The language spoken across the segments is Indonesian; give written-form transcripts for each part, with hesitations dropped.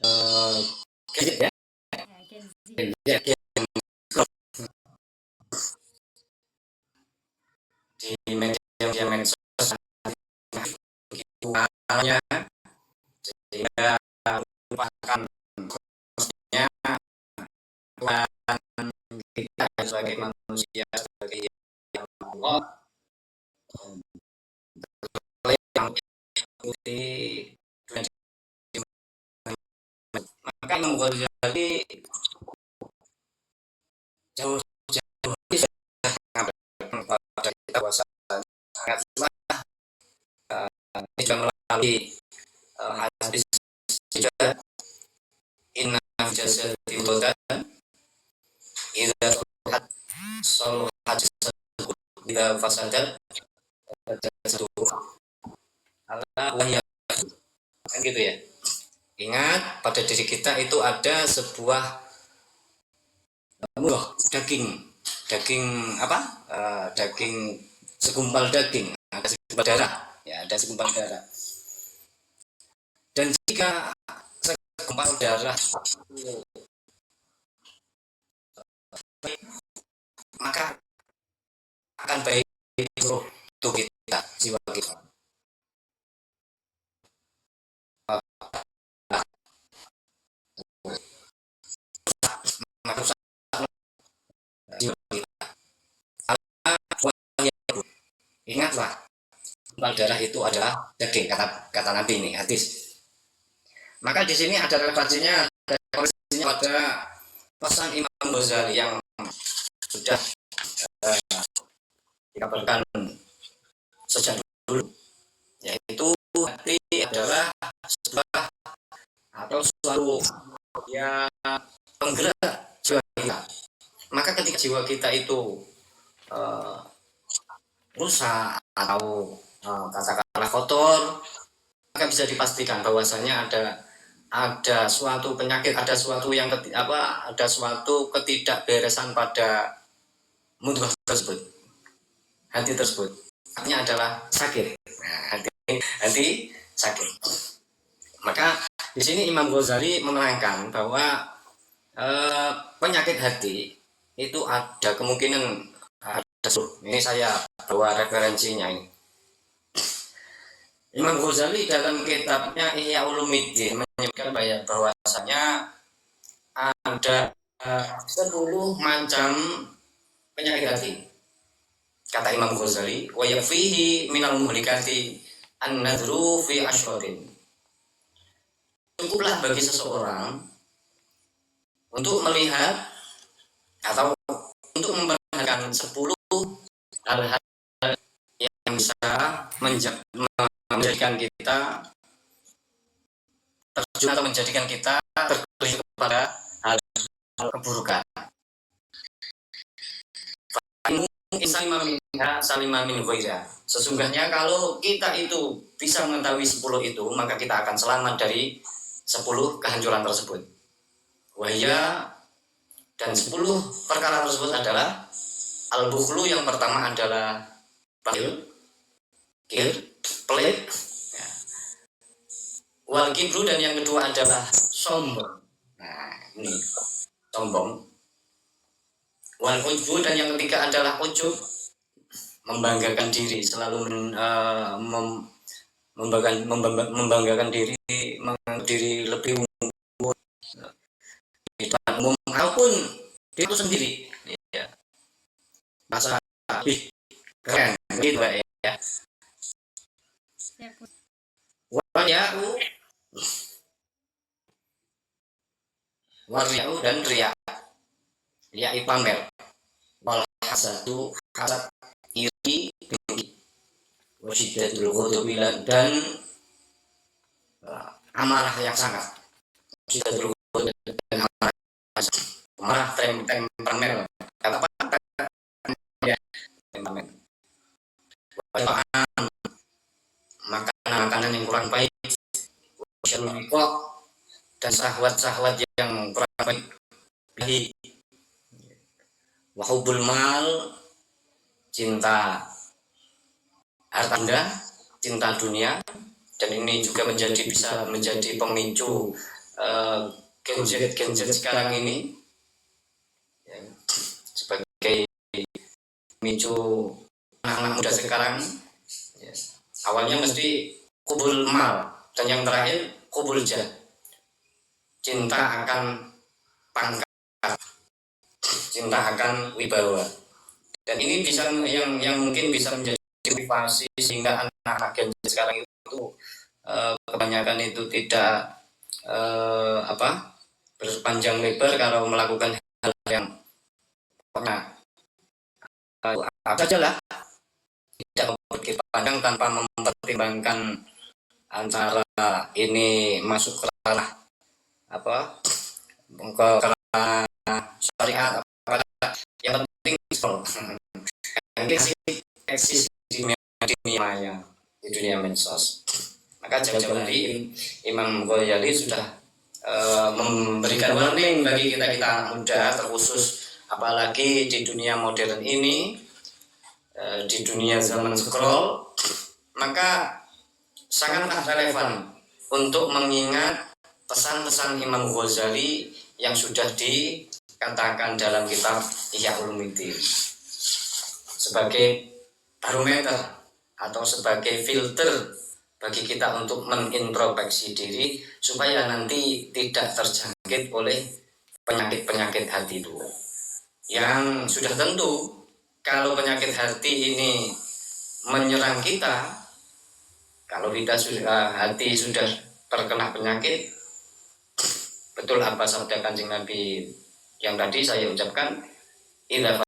uh, gadget ya, ya, di media medsos hanya sehingga merupakan khususnya kita sebagai manusia, sebagai Allah yang mengikuti, maka Imam Ghazali jauh-jauh sudah mengatakan kepada kita bahwa sangatlah juga melalui hadis juga inna jasadi badan idza saluhat jasadu idza fasadat jasadu ala wahya, kan gitu ya. Ingat, pada diri kita itu ada sebuah murah daging apa? Daging, segumpal daging, ada segumpal darah, ya ada segumpal darah. Dan jika segumpal darah maka akan baik untuk kita, jiwa kita. Ingatlah, segumpal darah itu adalah daging, kata Nabi ini, hadis. Maka di sini ada relevansinya, pada pesan Imam Ghazali yang sudah dikabarkan sejak dulu, yaitu hati adalah sebuah atau suatu yang penggerak jiwa kita. Maka ketika jiwa kita itu rusak atau katakanlah kotor, maka bisa dipastikan bahwasanya ada suatu penyakit, ada suatu yang ada suatu ketidakberesan pada mudghah tersebut, hati tersebut. Artinya adalah sakit. Nah, hati sakit. Maka di sini Imam Ghazali menerangkan bahwa penyakit hati itu ada kemungkinan ada. Ini saya bawa referensinya ini. Imam Ghazali dalam kitabnya Ihya Ulumuddin menyebutkan bahwasanya ada 10 macam penyakit hati. Kata Imam Ghazali, wa yakfihi minal muhlikati an-nadhru fi ashratin. Cukuplah bagi seseorang untuk melihat atau untuk memperhatikan 10 hal-hal yang bisa menjadikan kita terjun atau menjadikan kita tergelincir kepada hal keburukan. Sesungguhnya kalau kita itu bisa mengetahui 10 itu, maka kita akan selamat dari 10 kehancuran tersebut. Wahya, dan 10 perkara tersebut adalah al-bukhlu, yang pertama adalah bakhil, pelit, ya. Wal kibru, dan yang kedua adalah sombong. Nah, ini sombong. Wal ujbu, dan yang ketiga adalah ujub, membanggakan diri, selalu membanggakan diri, menganggap diri lebih unggul di depan umum maupun diri itu sendiri, ya. Masa lebih keren gitu ya. Warya'u dan riya. Riya pamer. Wal hasadu, hasad, iri, dengki. Wasyiddatul ghadabi, dan amarah yang sangat. Wasyiddatul ghadabi, dan amarah temperamen. Kata apa? Ya, temperamen. Makanan yang kurang baik, dan syahwat-syahwat yang kurang baik, wahubul mal, cinta harta benda, cinta dunia, dan ini juga bisa menjadi pemicu gadget sekarang ini ya, sebagai micu anak muda sekarang ya, awalnya mesti kubul mal dan yang terakhir kubul jah, cinta akan pangkat, cinta akan wibawa. Dan ini bisa yang mungkin bisa menjadi motivasi sehingga anak-anak Gen Z sekarang itu kebanyakan itu tidak berpanjang lebar kalau melakukan hal yang pernah apa saja lah, tidak berpikir panjang tanpa mempertimbangkan antara ini masuk ke ranah ke ranah syariat yang penting eksis di dunia maya, di dunia medsos. Maka jauh-jauh hari Imam Ghazali sudah memberikan warning bagi kita anak muda, terkhusus apalagi di dunia modern ini, di dunia zaman scroll, maka sangatlah relevan untuk mengingat pesan-pesan Imam Ghazali yang sudah dikatakan dalam kitab Ihya Ulumuddin sebagai barometer atau sebagai filter bagi kita untuk menintrospeksi diri supaya nanti tidak terjangkit oleh penyakit-penyakit hati itu. Yang sudah tentu kalau penyakit hati ini menyerang kita, kalau kita sudah hati sudah terkena penyakit, betul apa sabda Kanjeng Nabi yang tadi saya ucapkan, idza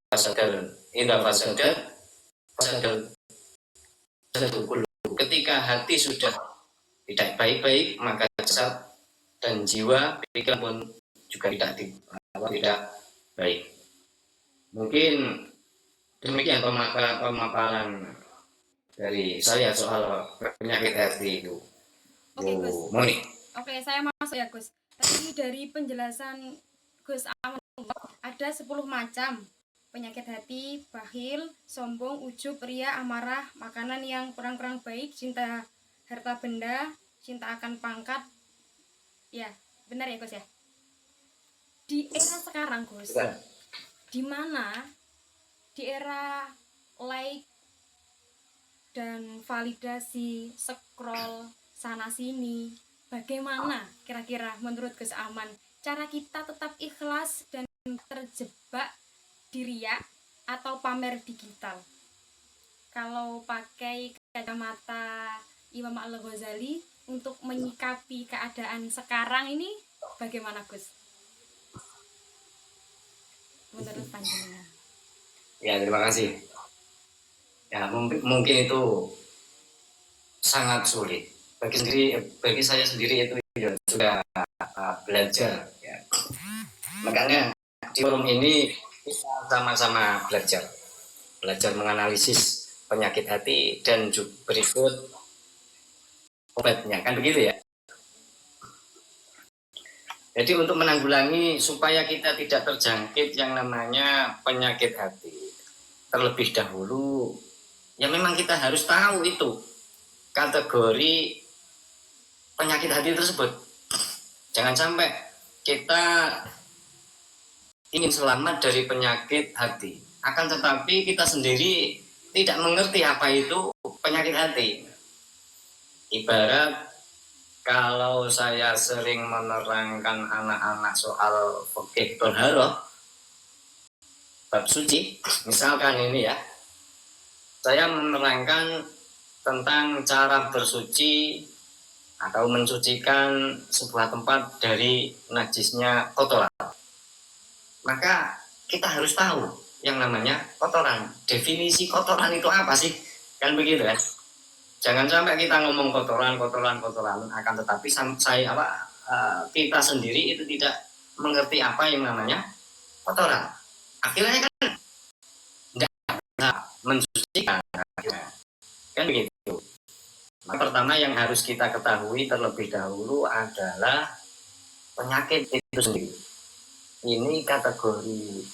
fasada ketika hati sudah tidak baik-baik, maka jasad dan jiwa pikiran pun juga tidak baik. Mungkin demikian pemaparan dari saya soal penyakit hati itu. Oke, Gus. Moni. Oke, saya masuk ya, Gus. Tadi dari penjelasan Gus Aman ada 10 macam penyakit hati: bakhil, sombong, ujub, ria, amarah, makanan yang kurang-kurang baik, cinta harta benda, cinta akan pangkat. Ya, benar ya, Gus ya? Di era sekarang, Gus, di mana di era like dan validasi, scroll sana sini, bagaimana kira-kira menurut Gus Aman cara kita tetap ikhlas dan terjebak di riya atau pamer digital? Kalau pakai kacamata Imam Al-Ghazali untuk menyikapi keadaan sekarang ini, bagaimana, Gus? Menurut panjenengan. Ya, terima kasih. Ya, mungkin itu sangat sulit bagi saya sendiri, itu ya sudah belajar ya. Makanya di forum ini kita sama-sama belajar menganalisis penyakit hati dan juga berikut obatnya, kan begitu ya. Jadi untuk menanggulangi supaya kita tidak terjangkit yang namanya penyakit hati, terlebih dahulu ya memang kita harus tahu itu kategori penyakit hati tersebut. Jangan sampai kita ingin selamat dari penyakit hati, akan tetapi kita sendiri tidak mengerti apa itu penyakit hati. Ibarat kalau saya sering menerangkan anak-anak soal fikih toharoh, bab suci, misalkan ini ya, saya menerangkan tentang cara bersuci atau mensucikan sebuah tempat dari najisnya kotoran. Maka kita harus tahu yang namanya kotoran. Definisi kotoran itu apa sih? Kan begitu kan? Jangan sampai kita ngomong kotoran, akan tetapi kita sendiri itu tidak mengerti apa yang namanya kotoran. Akhirnya kan tidak mensucikan, kan begitu. Nah, pertama yang harus kita ketahui terlebih dahulu adalah penyakit itu sendiri. Ini kategori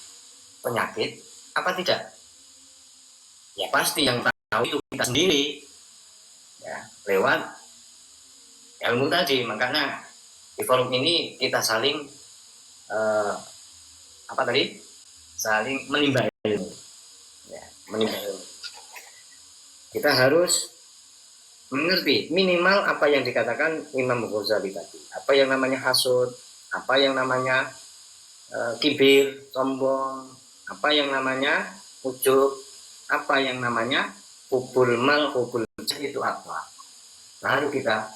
penyakit apa tidak? Ya pasti yang tahu itu kita sendiri. Ya, lewat ilmu tadi. Makanya Di forum ini kita saling saling menimba ilmu, ya, menimba ilmu. Kita harus mengerti minimal apa yang dikatakan Imam Ghazali tadi, apa yang namanya hasud, apa yang namanya kibir, sombong, apa yang namanya ujub, apa yang namanya hubul mal, hubul itu apa. Lalu kita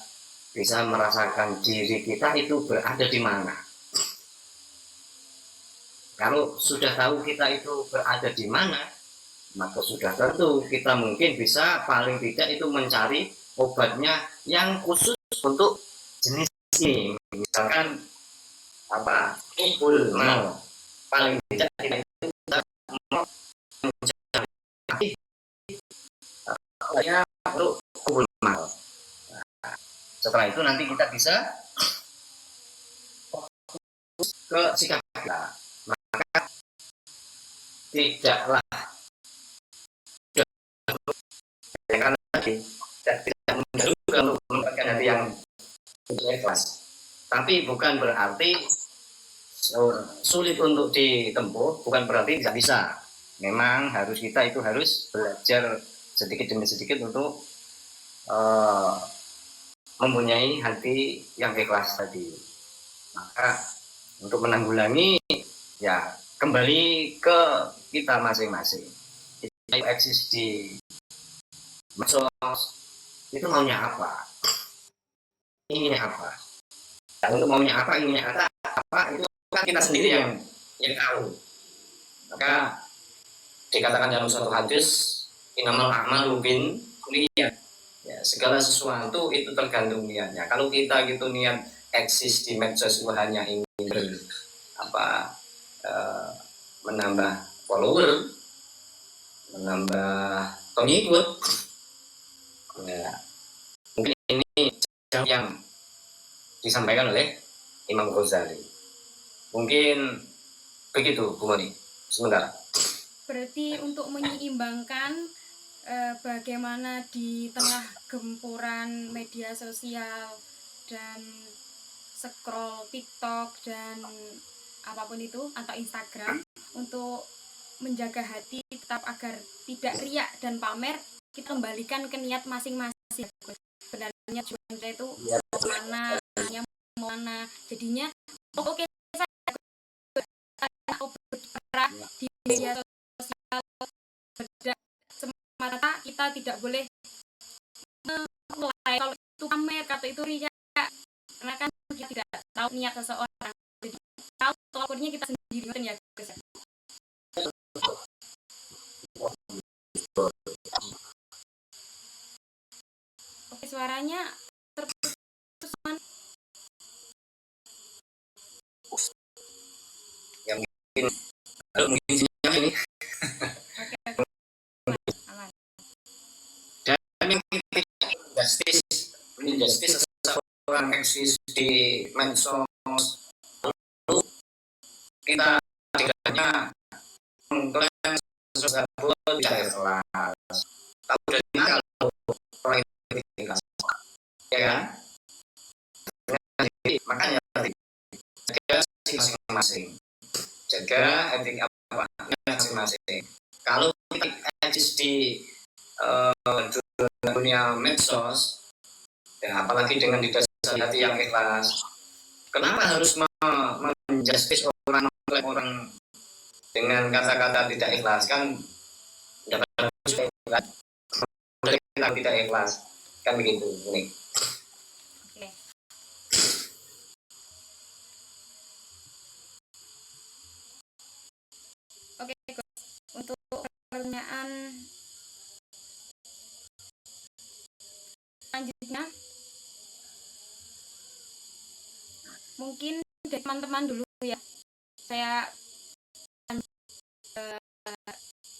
bisa merasakan diri kita itu berada di mana. Kalau sudah tahu kita itu berada di mana, maka sudah tentu kita mungkin bisa paling tidak itu mencari obatnya yang khusus untuk jenis ini. Misalkan hubul mal, paling tidak kita itu mencari obatnya untuk hubul mal. Setelah itu nanti kita bisa ke sikap kita, maka tidaklah karena tadi tidak mudah juga untuk mendapatkan hati yang ikhlas, tapi bukan berarti sulit untuk ditempuh, bukan berarti tidak bisa. Memang kita itu harus belajar sedikit demi sedikit untuk mempunyai hati yang ikhlas tadi. Maka untuk menanggulangi, ya kembali ke kita masing-masing. Kita eksis di medsos itu maunya apa, inginnya apa. Dan untuk maunya apa, inginnya apa, itu kan kita sendiri yang tahu. Maka dikatakan dalam suatu hadis, innamal a'malu binniyat. Ya, segala sesuatu itu tergantung niatnya. Kalau kita gitu niat eksis di medsos hanya ingin menambah follower, menambah pengikut, ya, mungkin ini yang disampaikan oleh Imam Ghazali. Mungkin begitu, Bu Moni. Sementara. Berarti untuk menyeimbangkan bagaimana di tengah gempuran media sosial dan scroll TikTok dan apapun itu atau Instagram, untuk menjaga hati tetap agar tidak riak dan pamer, kita kembalikan ke niat masing-masing. Sebenarnya tujuan kita itu mana, mana, jadinya oke saya bergerak di media sosial, semata kita tidak boleh menilai kalau itu pamer, kata itu riak, karena kan kita tidak tahu niat seseorang, jadi tahu tolaknya kita sendiri kan ya guys. Oke, suaranya terputus. Yang mungkin ini. Oke. Aman. Dan yang kita justice seseorang eksis di medsos, lalu kita tidaknya mengklaim sesuatu tidak ikhlas. Tahu dari mana kalau orang itu ikhlas? Ya kan? Jadi, makanya jaga masing-masing, jaga etik masing-masing. Kalau kita eksis di dunia medsos, ya, apalagi dengan didasari hati yang ikhlas, kenapa harus menjustice orang dengan kata-kata tidak ikhlas? Kan tidak ikhlas, kan begitu ini. Oke, untuk pertanyaan selanjutnya mungkin dari teman-teman dulu ya. Saya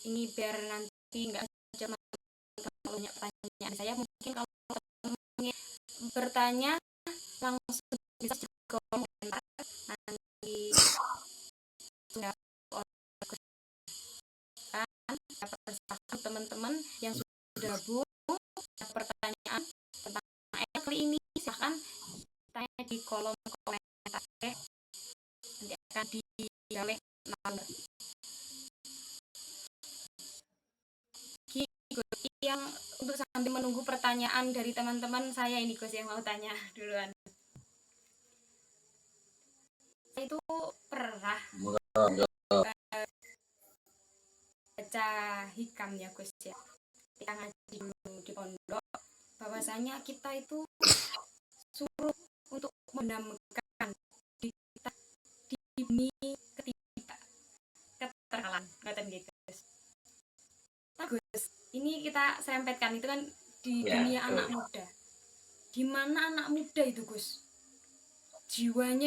ini biar nanti nggak cuma banyak pertanyaan saya, mungkin kalau ingin bertanya langsung bisa di komentar nanti sudah teman-teman yang sudah gabung pertanyaan tentang kali ini, silahkan tanya di kolom komentar ya. Nanti akan digalih nomor yang untuk sambil menunggu pertanyaan dari teman-teman saya ini Gus yang mau tanya duluan. Saya itu pernah baca hikam ya Gus ya, kita ngaji dulu di pondok, bahwasanya kita itu suruh untuk mendamaikan kita di bumi keterkalan, kata gitu. Bagus. Ini kita serempetkan itu kan di dunia anak muda. Di mana anak muda itu Gus? Jiwanya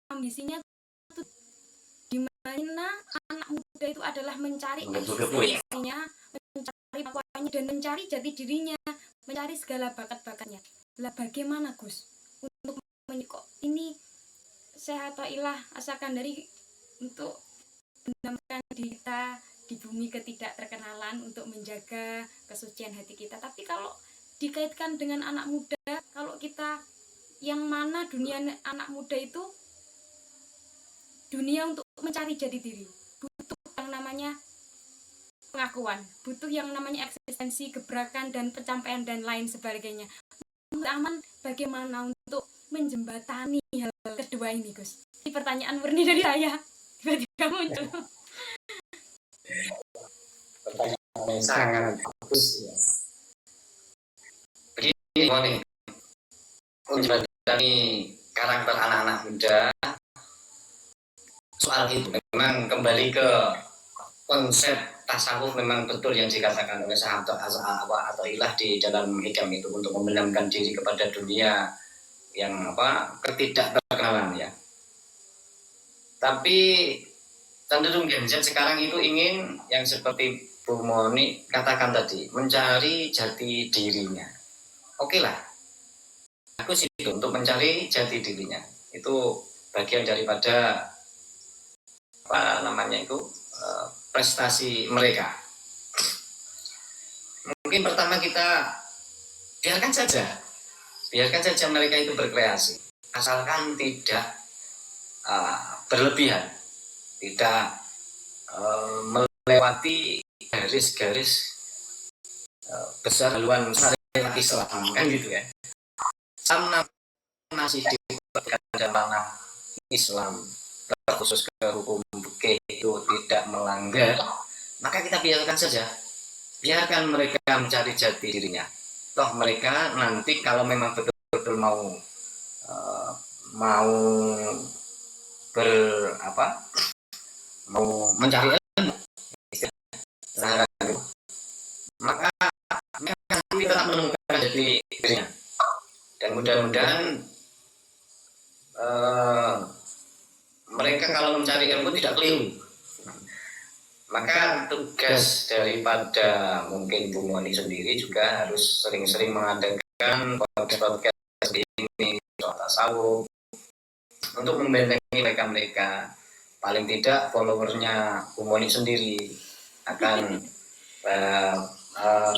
ambisinya itu di mana anak muda itu adalah mencari eksistensinya, mencari pakuannya dan mencari jati dirinya, mencari segala bakat-bakatnya. Lah bagaimana Gus untuk kok ini saya atau ilah asalkan dari untuk menambahkan kita di bumi ketidakterkenalan untuk menjaga kesucian hati kita. Tapi kalau dikaitkan dengan anak muda, kalau kita yang mana dunia anak muda itu dunia untuk mencari jati diri, butuh yang namanya pengakuan, butuh yang namanya eksistensi, gebrakan dan pencapaian dan lain sebagainya. Menurut Aman bagaimana untuk menjembatani hal kedua ini Gus? Ini pertanyaan murni dari saya. Tiba-tiba muncul. Pertanyaan sangat bagus ya. Begini nih, menjembatani karakter anak-anak muda, soal itu memang kembali ke konsep tasawuf, memang betul yang dikatakan oleh sahabat atau ilah di dalam hikam itu, untuk membenamkan diri kepada dunia yang ketidakterkenalan ya. Tapi cenderung Gen Z sekarang itu ingin yang seperti Bu Moni katakan tadi, mencari jati dirinya. Oke lah, aku sih itu untuk mencari jati dirinya itu bagian daripada prestasi mereka. Mungkin pertama kita biarkan saja mereka itu berkreasi, asalkan tidak berlebihan, tidak melewati garis-garis besar haluan syariat Islam, kan gitu ya. Sama masih diperhatikan dalam Islam, khusus ke hukum fikih itu tidak melanggar, maka kita biarkan saja, biarkan mereka mencari jati dirinya. Toh mereka nanti kalau memang betul-betul mau mencari ilmu, maka mereka nanti tetap menemukan jati dirinya. Dan mudah-mudahan mereka kalau mencari ilmu tidak keliru. Maka tugas daripada mungkin Bu Moni sendiri juga harus sering-sering mengadakan podcast seperti ini, soal tasawuf, untuk membentengi mereka. Paling tidak followernya Bu Moni sendiri akan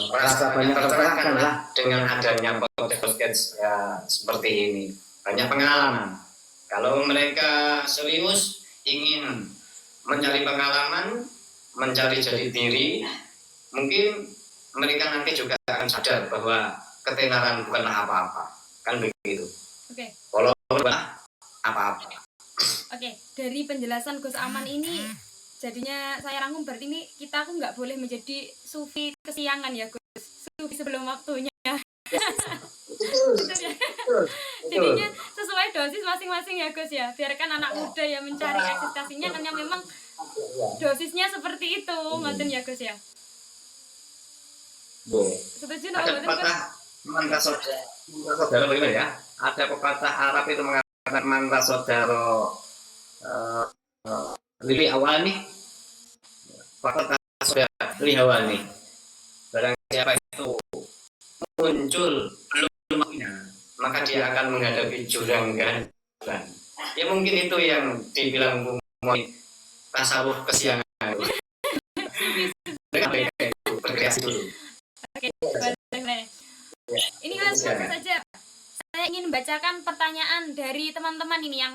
merasa banyak tercerahkan lah dengan adanya podcast seperti ini. Banyak pengalaman. Kalau mereka serius ingin mencari pengalaman, mencari jati diri, mungkin mereka nanti juga akan sadar bahwa ketenaran bukanlah apa-apa, kan begitu. Oke. Kalau bukanlah apa-apa. Oke, dari penjelasan Gus Aman ini, jadinya saya rangkum berarti ini kita nggak boleh menjadi sufi kesiangan ya Gus, sufi sebelum waktunya. Jadinya sesuai dosis masing-masing ya Gus ya, biarkan anak muda yang mencari eksistensinya kan yang memang dosisnya seperti itu, ngoten ya Gus ya. Setuju nggak? Ada pepatah mantra saudara bagaimana ya? Ada pepatah Arab itu mengatakan mantra saudara lili awal nih, pepatah saudara lili awal nih. Barang siapa itu muncul belum waktunya, maka dia akan menghadapi jurang kehancuran. Ya mungkin itu yang dibilang Bu Moni tasawuf kesiangan. Mereka itu berkreasi dulu. Oke, ini langsung saja. Saya ingin membacakan pertanyaan dari teman-teman ini yang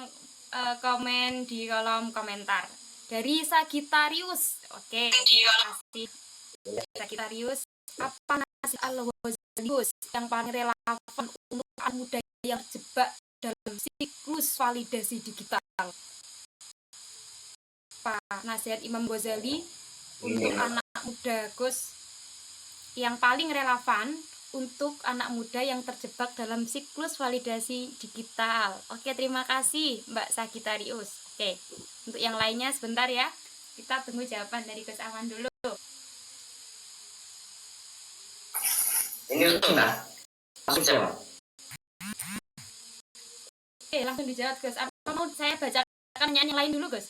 komen di kolom komentar. Dari Sagittarius. Oke, terima kasih Sagittarius. Apa nasihat Al-Ghazali yang paling relevan untuk anak muda yang terjebak dalam siklus validasi digital? Apa nasihat Imam Ghazali untuk anak muda Gus yang paling relevan untuk anak muda yang terjebak dalam siklus validasi digital? Oke, terima kasih Mbak Sagittarius. Oke, untuk yang lainnya sebentar ya, kita tunggu jawaban dari Gus Aman dulu. Ini langsung kan? Langsung jawab. Oke, langsung dijawab Gus. Apa mau saya bacakan nyanyi lain dulu Gus?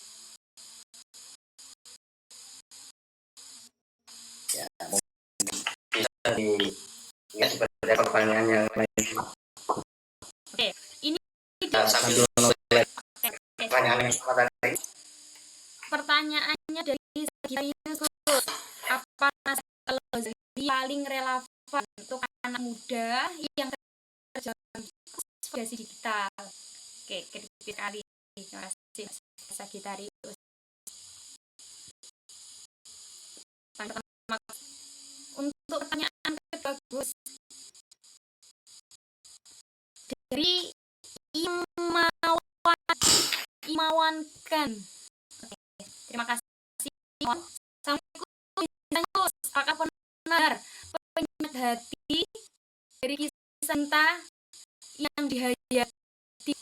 Ya, bisa dilihat seperti pertanyaan yang lain. Oke, ini Sambil melihat pertanyaan yang sama tadi. Pertanyaannya dari Sagittarius, apa nasihat Al-Ghazali paling relevan untuk anak muda yang terjebak dalam validasi digital? Oke, kritis sekali. Terima kasih Sagittarius. Untuk pertanyaan bagus dari Imawan terima kasih. Assalamualaikum. Apakah benar penyakit hati dari kisah cinta yang dihianati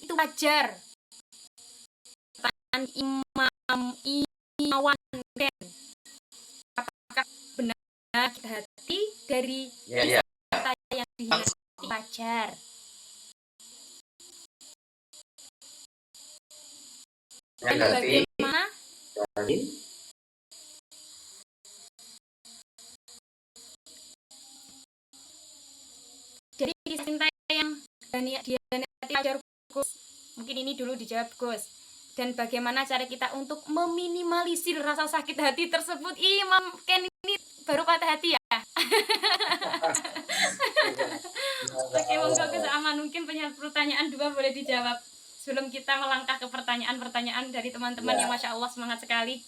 itu wajar? Pertanyaan Imawan Ken. Apakah benar penyakit hati dari kisah cinta yang dihianati wajar? Dan bagaimana jadi kisah cinta yang dihianati wajar Gus? Mungkin ini dulu dijawab Gus. Dan bagaimana cara kita untuk meminimalisir rasa sakit hati tersebut? Imam Ken ini baru patah hati ya? Oke, monggo Gus Aman, mungkin pertanyaan 2 boleh dijawab sebelum kita melangkah ke pertanyaan-pertanyaan dari teman-teman yang Masya Allah semangat sekali.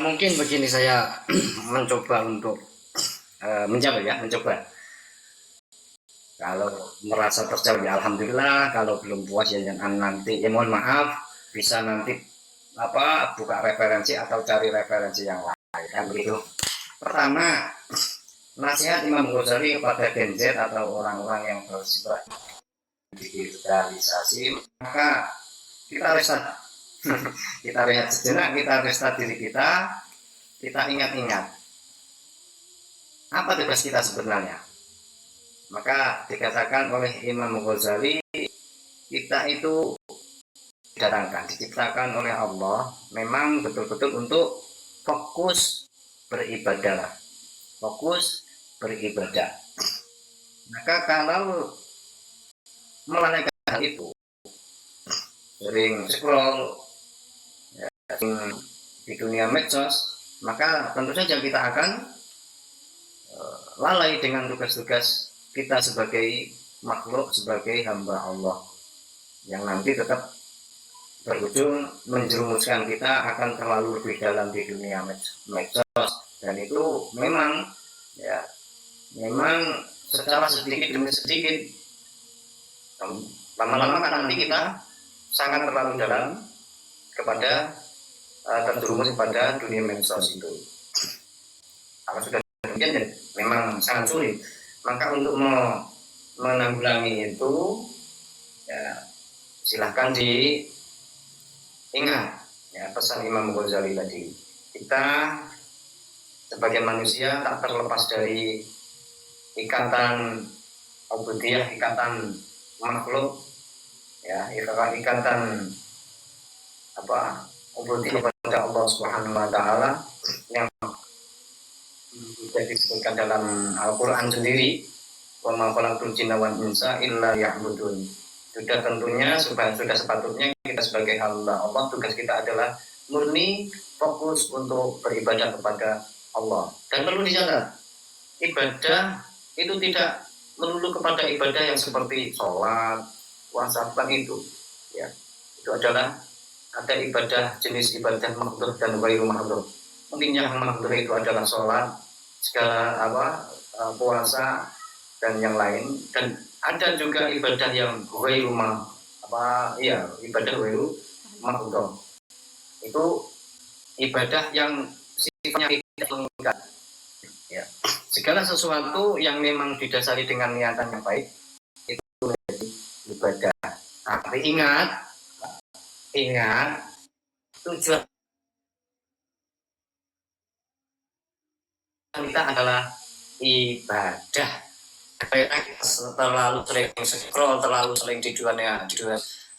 Mungkin begini, saya mencoba untuk mencoba. Kalau merasa terjawab ya alhamdulillah, kalau belum puas ya jangan nanti, ya mohon maaf, bisa nanti buka referensi atau cari referensi yang lain, kan begitu. Pertama, nasihat Imam Ghazali kepada Gen Z atau orang-orang yang bersifat digitalisasi, maka kita reset kita rehat sejenak, kita restart diri kita ingat-ingat apa tugas kita sebenarnya. Maka dikatakan oleh Imam Ghazali, kita itu diciptakan oleh Allah memang betul-betul untuk fokus beribadah. Maka kalau melalaikan hal itu, sering scroll di dunia medsos, maka tentu saja kita akan lalai dengan tugas-tugas kita sebagai makhluk, sebagai hamba Allah, yang nanti tetap berujung menjerumuskan kita akan terlalu lebih dalam di dunia medsos. Dan itu memang secara sedikit demi sedikit lama-lama nanti kita sangat terlalu dalam kepada terjerumus pada dunia medsos itu. Kalau sudah demikian memang sangat sulit. Maka untuk menanggulangi itu, ya, silahkan diingat ya pesan Imam Ghazali tadi. Kita sebagai manusia tak terlepas dari ikatan ubudiyah, ikatan makhluk, ya, ikatan ubudiyah kepada Allah Subhanahu wa taala yang disebutkan dalam Al-Quran sendiri, wa ma khalaqtul jinna wal insa illa liya'budun. Sudah tentunya sudah sepatutnya kita sebagai hamba Allah, tugas kita adalah murni fokus untuk beribadah kepada Allah. Dan perlu dicatat, ibadah itu tidak melulu kepada ibadah yang seperti sholat, puasa, bukan itu. Ya, itu adalah ada ibadah jenis ibadah mahdhur dan ghairu mahdhur. Mungkin yang mahdhur itu adalah sholat, segala puasa dan yang lain, dan ada juga ibadah yang ghairu ibadah ghairu mahdhur. Itu ibadah yang sifatnya tidak mengikat. Ya. Segala sesuatu yang memang didasari dengan niatan yang baik itu menjadi ibadah. Tapi ingat tujuan kita adalah ibadah. Karena kita terlalu sering scroll, terlalu sering di dunia,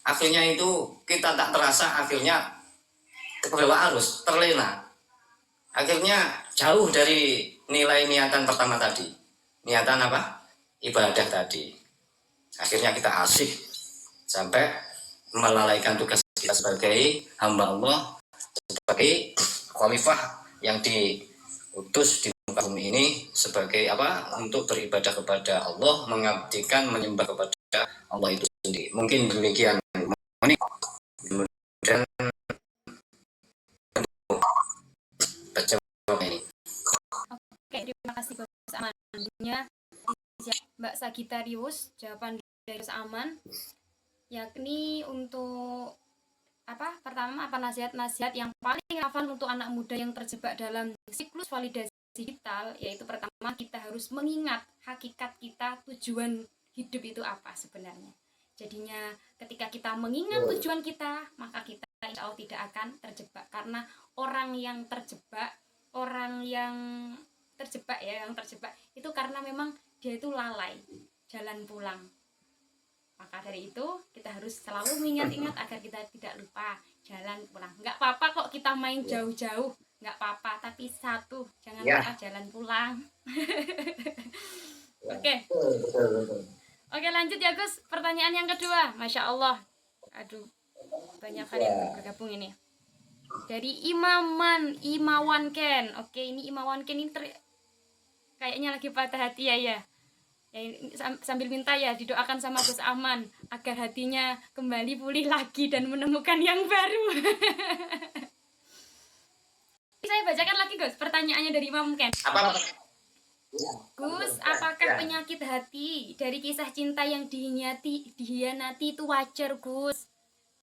akhirnya itu kita tak terasa, akhirnya kebawa arus, terlena. Akhirnya jauh dari nilai niatan pertama tadi. Niatan apa? Ibadah tadi. Akhirnya kita asik sampai melalaikan tugas kita sebagai hamba Allah, sebagai khalifah yang diutus di muka bumi ini sebagai apa? Untuk beribadah kepada Allah, mengabdikan, menyembah kepada Allah itu sendiri. Mungkin demikian. Kemudian Oke, terima kasih Gus Aman. Mbak Sagitarius, jawaban dari Gus Aman, yakni untuk pertama nasihat-nasihat yang paling relevan untuk anak muda yang terjebak dalam siklus validasi digital, yaitu pertama kita harus mengingat hakikat kita, tujuan hidup itu apa sebenarnya. Jadinya ketika kita mengingat tujuan kita, maka kita insya Allah tidak akan terjebak, karena orang yang terjebak itu karena memang dia itu lalai jalan pulang. Maka dari itu kita harus selalu mengingat-ingat agar kita tidak lupa jalan pulang. Nggak apa-apa kok kita main jauh-jauh, nggak apa-apa, tapi satu, jangan lupa jalan pulang. Oke, lanjut ya Gus. Pertanyaan yang kedua, Masya Allah. Aduh, banyak kali yang bergabung ini. Dari Imawan Ken. Oke, ini Imawan Ken ini kayaknya lagi patah hati ya. Sambil minta ya didoakan sama Gus Aman agar hatinya kembali pulih lagi dan menemukan yang baru. Saya bacakan lagi Gus pertanyaannya dari Imam Ken. Gus, apakah penyakit hati dari kisah cinta yang dihianati itu wajar Gus?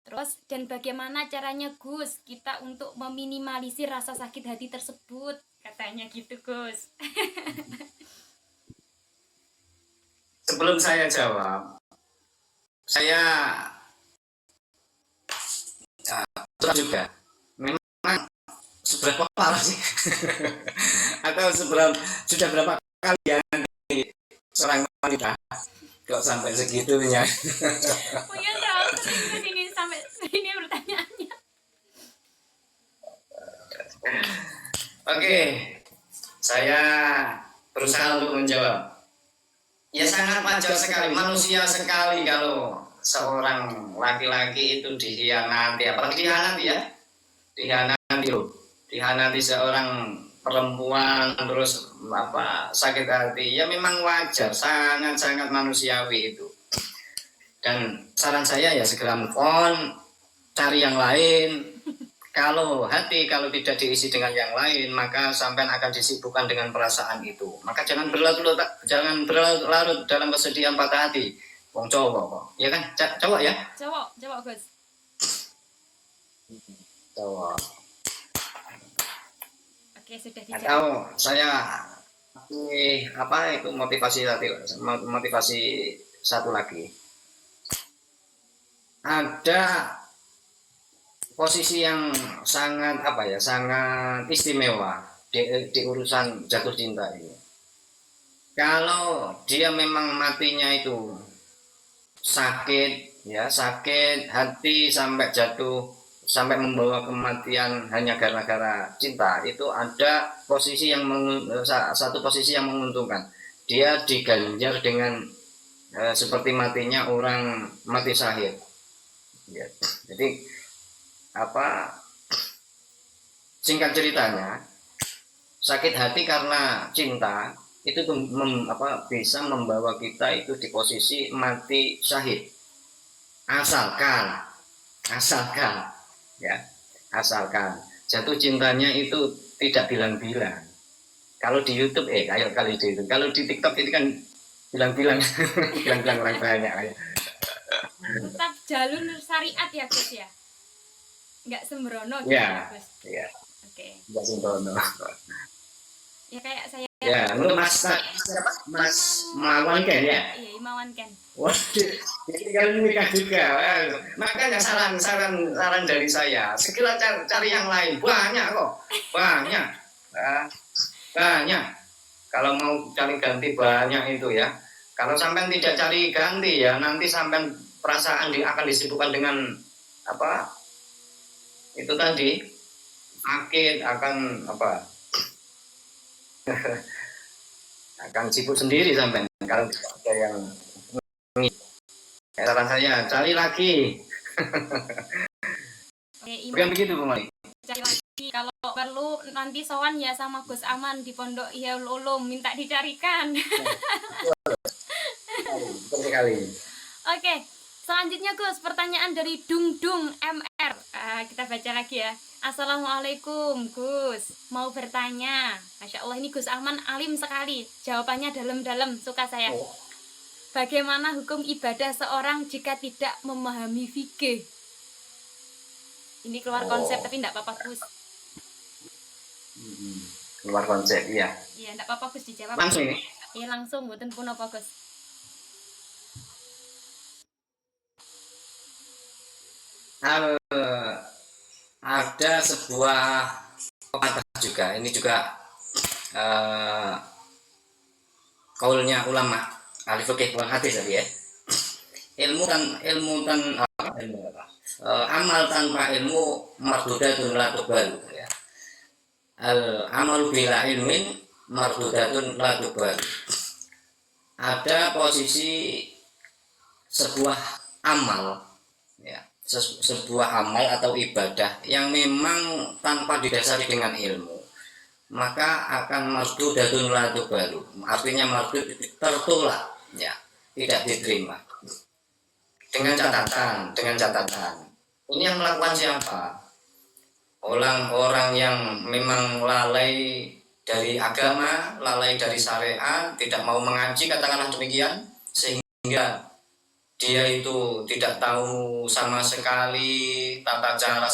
Terus, dan bagaimana caranya Gus kita untuk meminimalisir rasa sakit hati tersebut? Katanya gitu Gus. Sebelum saya jawab, saya juga memang seberapa parah sih atau sudah berapa kali ya seorang wanita kok sampai segitunya. Oh iya, terlalu sering ke sini sampai ini pertanyaannya. Oke, saya berusaha untuk menjawab. Ya sangat wajar sekali, manusia sekali kalau seorang laki-laki itu dihianati, apalagi dihianati seorang perempuan terus sakit hati, ya memang wajar, sangat manusiawi itu. Dan saran saya ya segera move on, cari yang lain. Kalau tidak diisi dengan yang lain, maka sampean akan disibukkan dengan perasaan itu. Maka jangan berlarut dalam kesedihan patah hati. Wong cowok kok, ya kan? Cowok ya? Cowok Gus. Cowok. Oke, sudah dijawab. Atau saya motivasi satu lagi. Ada posisi yang sangat istimewa di urusan jatuh cinta ini. Kalau dia memang matinya itu sakit hati sampai membawa kematian hanya gara-gara cinta, itu ada satu posisi yang menguntungkan. Dia diganjar dengan seperti matinya orang mati syahid. Ya. Jadi apa? Singkat ceritanya, sakit hati karena cinta itu bisa membawa kita itu di posisi mati syahid. Asalkan ya, asalkan jatuh cintanya itu tidak bilang-bilang. Kalau di YouTube kalau di TikTok itu kan bilang-bilang bilang-bilang orang banyak ya. Tetap jalur syariat ya Gus ya, nggak sembrono gitu Ya, Gus. ya, Oke. nggak sembrono. Ya kayak saya. Ya, untuk Mas Mawan Ken ya. Iya, Imawan Ken. Waduh, ini kan nikah juga. Makanya saran dari saya, segera cari yang lain. Banyak kok, banyak. Banyak. Kalau mau cari ganti banyak itu ya. Kalau sampai tidak cari ganti ya, nanti sampai perasaan akan disibukkan dengan apa? Itu tadi sakit akan apa? Akan sibuk sendiri sampai kalau tidak ada yang saran saya cari lagi. Bukan begitu Bu Mali? Cari lagi, kalau perlu nanti sowan ya sama Gus Aman di Pondok Ihyaul Ulum, minta dicarikan. Betul sekali. Oke, selanjutnya Gus, pertanyaan dari Dung Dung MR. Kita baca lagi ya. Assalamualaikum Gus, mau bertanya. Masya Allah, ini Gus Aman alim sekali, jawabannya dalam-dalam, suka saya. Bagaimana hukum ibadah seorang jika tidak memahami fikih? Ini keluar konsep tapi enggak apa-apa Gus. Keluar konsep, iya. Iya, enggak apa-apa Gus, dijawab. Langsung ini? Iya, langsung, mboten pun apa Gus. Ada sebuah pepatah juga, ini juga kaulnya ulama ahli fikih wal hadis tadi ya. Amal tanpa ilmu mardudatun la tuqbal ya. Amal bila ilmin mardudatun la tuqbal. Ada posisi sebuah amal ya, sebuah amal atau ibadah yang memang tanpa didasari dengan ilmu, maka akan mardudatun la tuqbal. Artinya mardud tertolak ya, tidak diterima. Dengan catatan ini yang melakukan siapa? Orang-orang yang memang lalai dari agama, lalai dari syariat, tidak mau mengaji, katakanlah demikian, sehingga dia itu tidak tahu sama sekali tata cara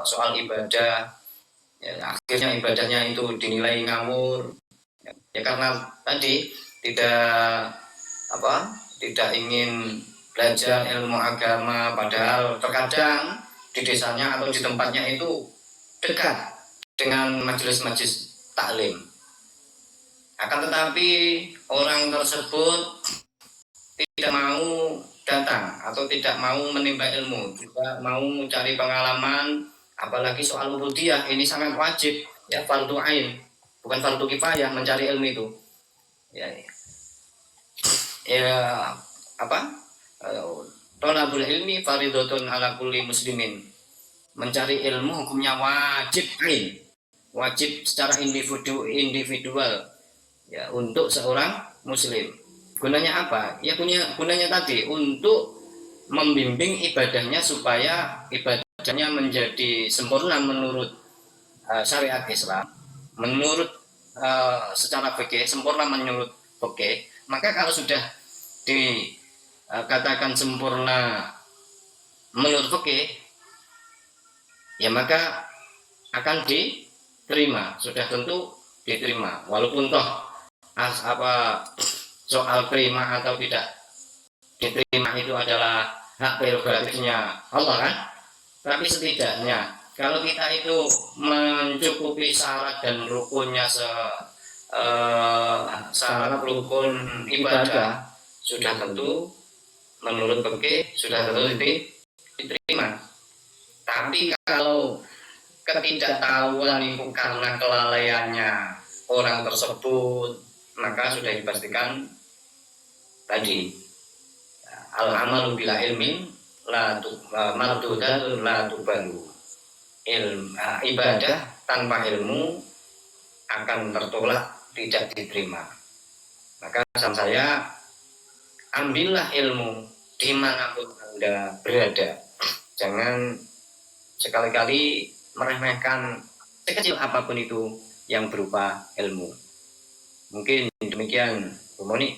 soal ibadah ya, akhirnya ibadahnya itu dinilai ngawur ya, karena tadi tidak ingin belajar ilmu agama, padahal terkadang di desanya atau di tempatnya itu dekat dengan majelis-majelis taklim. Akan tetapi orang tersebut tidak mau datang atau tidak mau menimba ilmu, tidak mau mencari pengalaman, apalagi soal ubudiyah ini sangat wajib ya, fardu ain, bukan fardu kifayah mencari ilmu itu. Thalabul ilmi fardhatun ala kulli muslimin. Mencari ilmu hukumnya wajib ain, wajib secara individual ya, untuk seorang muslim. Gunanya apa? Ya gunanya tadi untuk membimbing ibadahnya supaya ibadahnya menjadi sempurna menurut syariat Islam, menurut secara fikih sempurna menurut fikih. Maka kalau sudah dikatakan sempurna menurut fikih, ya maka akan diterima, sudah tentu diterima, walaupun toh soal terima atau tidak diterima itu adalah hak prerogatifnya Allah kan. Tapi setidaknya kalau kita itu mencukupi syarat dan rukunnya syarat rukun ibadah, sudah tentu menurut fikih sudah tentu diterima. Tapi kalau ketidaktahuan itu karena kelalaiannya orang tersebut, maka sudah dipastikan tadi al amalu bila ilmin mardudatun la tubalu. Ibadah tanpa ilmu akan tertolak, tidak diterima. Maka pesan saya, ambillah ilmu dimanapun Anda berada. Jangan sekali-kali meremehkan sekecil apapun itu yang berupa ilmu. Mungkin demikian, Bu Moni.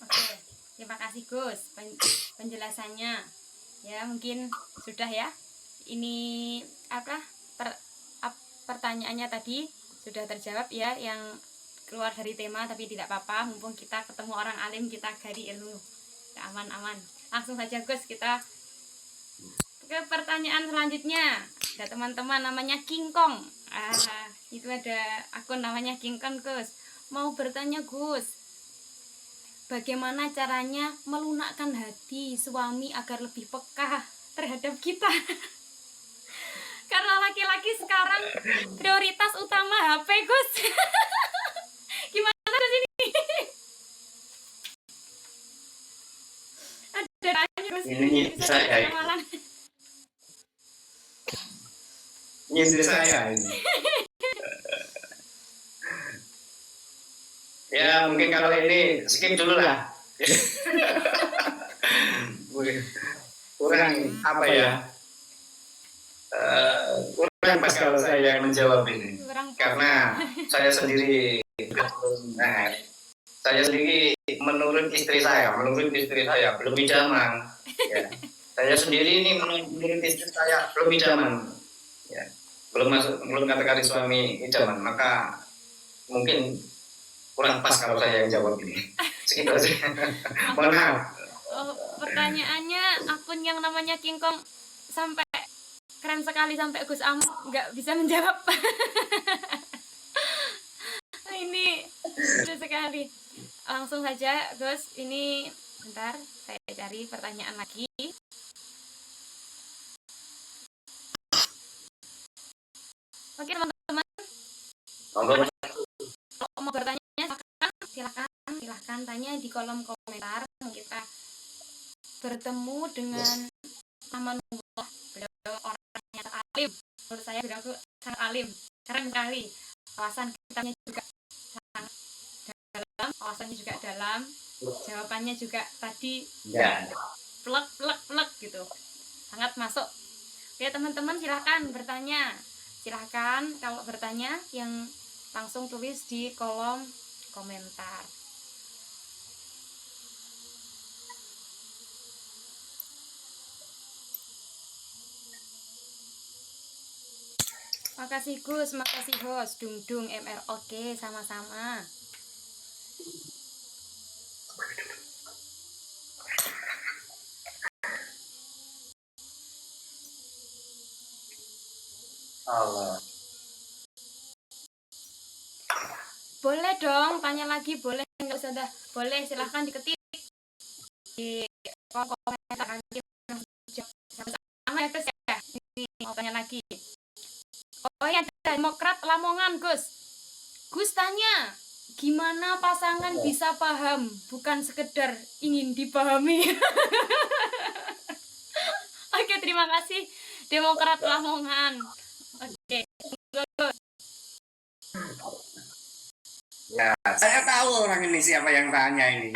Oke, terima kasih Gus penjelasannya. Ya, mungkin sudah ya. Ini pertanyaannya tadi sudah terjawab ya, yang keluar dari tema, tapi tidak apa-apa, mumpung kita ketemu orang alim, kita gali ilmu. Ya, aman-aman. Langsung saja Gus, kita ke pertanyaan selanjutnya. Ada teman-teman namanya King Kong. Itu ada akun namanya King Kong Gus. Mau bertanya Gus, bagaimana caranya melunakkan hati suami agar lebih peka terhadap kita? Karena laki-laki sekarang prioritas utama HP Gus. Gimana Gus ini? Ada tanya Gus. Ini saya. Nyindir saya ini. Ya mungkin kalau ini skip dulu lah. Kurang apa ya? Kurang pas kalau saya menjawab ini. Karena saya sendiri menurut istri saya belum idaman. Ya. Saya sendiri ini menurut istri saya belum idaman. Ya. Belum katakan suami idaman, maka mungkin kurang pas kalau saya yang jawab ini. Segitu aja. Mohon maaf. Pertanyaannya akun yang namanya King Kong sampai keren sekali, sampai Gus Am nggak bisa menjawab. Ini lucu sekali. Langsung saja Gus, ini bentar saya cari pertanyaan lagi. Oke teman-teman, kalau mau bertanya silahkan tanya di kolom komentar. Kita bertemu dengan Amanullah, beliau orangnya alim. Menurut saya beliau sangat alim, keren sekali. Wawasannya juga sangat dalam, wawasannya juga dalam, jawabannya juga tadi plek gitu, sangat masuk. Ya teman-teman, silahkan bertanya. Silahkan kalau bertanya yang langsung tulis di kolom komentar. Makasih Gus, makasih host, Dung MR. Oke, sama-sama. Allah. Boleh dong, tanya lagi, boleh, nggak usah dah. Boleh, silahkan diketik di kolom komentar. Sama ya Gus ya. Ini mau tanya lagi. Oh ya, Demokrat Lamongan Gus. Gus tanya, gimana pasangan bisa paham, bukan sekedar ingin dipahami. Oke, terima kasih Demokrat Lamongan. Oke. Ya, saya tahu orang ini siapa yang tanya ini.